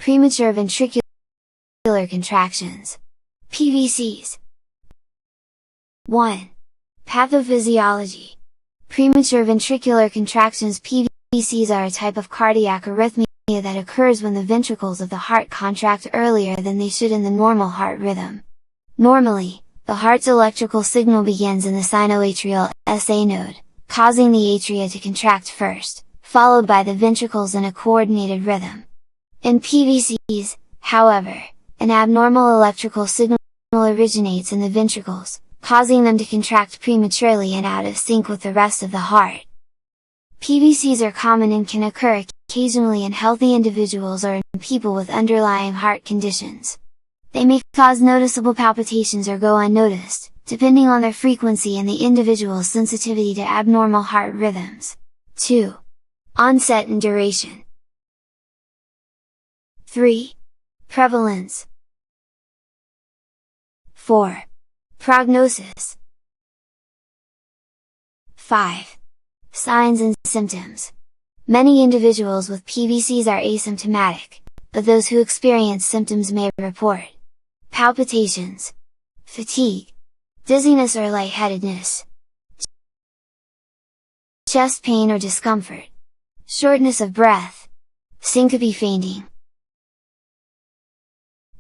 Premature ventricular contractions. PVCs. 1. Pathophysiology. Premature ventricular contractions. PVCs are a type of cardiac arrhythmia that occurs when the ventricles of the heart contract earlier than they should in the normal heart rhythm. Normally, the heart's electrical signal begins in the sinoatrial SA node, causing the atria to contract first, followed by the ventricles in a coordinated rhythm. In PVCs, however, an abnormal electrical signal originates in the ventricles, causing them to contract prematurely and out of sync with the rest of the heart. PVCs are common and can occur occasionally in healthy individuals or in people with underlying heart conditions. They may cause noticeable palpitations or go unnoticed, depending on their frequency and the individual's sensitivity to abnormal heart rhythms. 2. Onset and duration. 3. Prevalence. 4. Prognosis. 5. Signs and symptoms. Many individuals with PVCs are asymptomatic, but those who experience symptoms may report palpitations, fatigue, dizziness or lightheadedness, chest pain or discomfort, shortness of breath, syncope, fainting.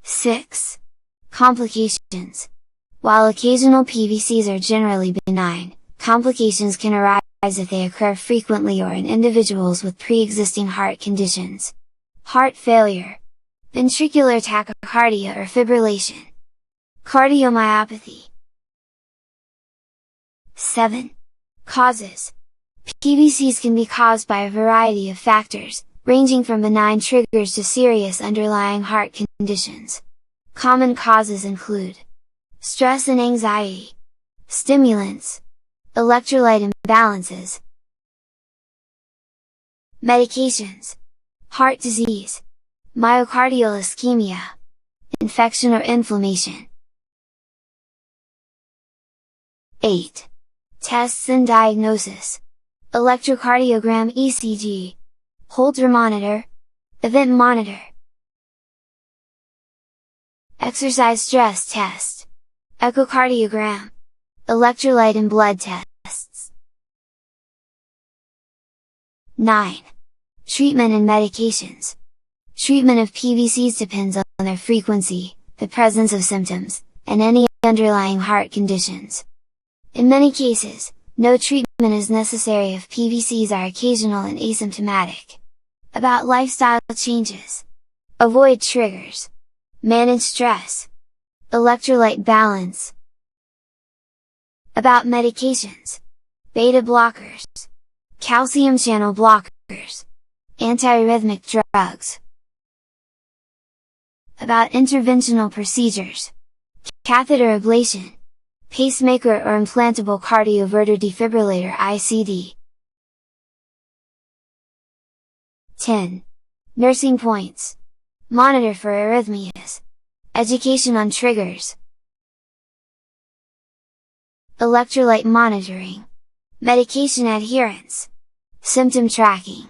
6. Complications. While occasional PVCs are generally benign, complications can arise if they occur frequently or in individuals with pre-existing heart conditions. Heart failure, ventricular tachycardia or fibrillation, cardiomyopathy. 7. Causes. PVCs can be caused by a variety of factors, ranging from benign triggers to serious underlying heart conditions. Common causes include stress and anxiety, stimulants, electrolyte imbalances, medications, heart disease, myocardial ischemia, infection or inflammation. 8. Tests and diagnosis. Electrocardiogram ECG, Holter monitor, event monitor, exercise stress test, echocardiogram, electrolyte and blood tests. 9. Treatment and medications. Treatment of PVCs depends on their frequency, the presence of symptoms, and any underlying heart conditions. In many cases, no treatment is necessary if PVCs are occasional and asymptomatic. About lifestyle changes. Avoid triggers. Manage stress. Electrolyte balance. About medications. Beta blockers, calcium channel blockers, antiarrhythmic drugs. About interventional procedures. Catheter ablation, pacemaker or implantable cardioverter defibrillator ICD. 10. Nursing points. Monitor for arrhythmias. Education on triggers. Electrolyte monitoring. Medication adherence. Symptom tracking.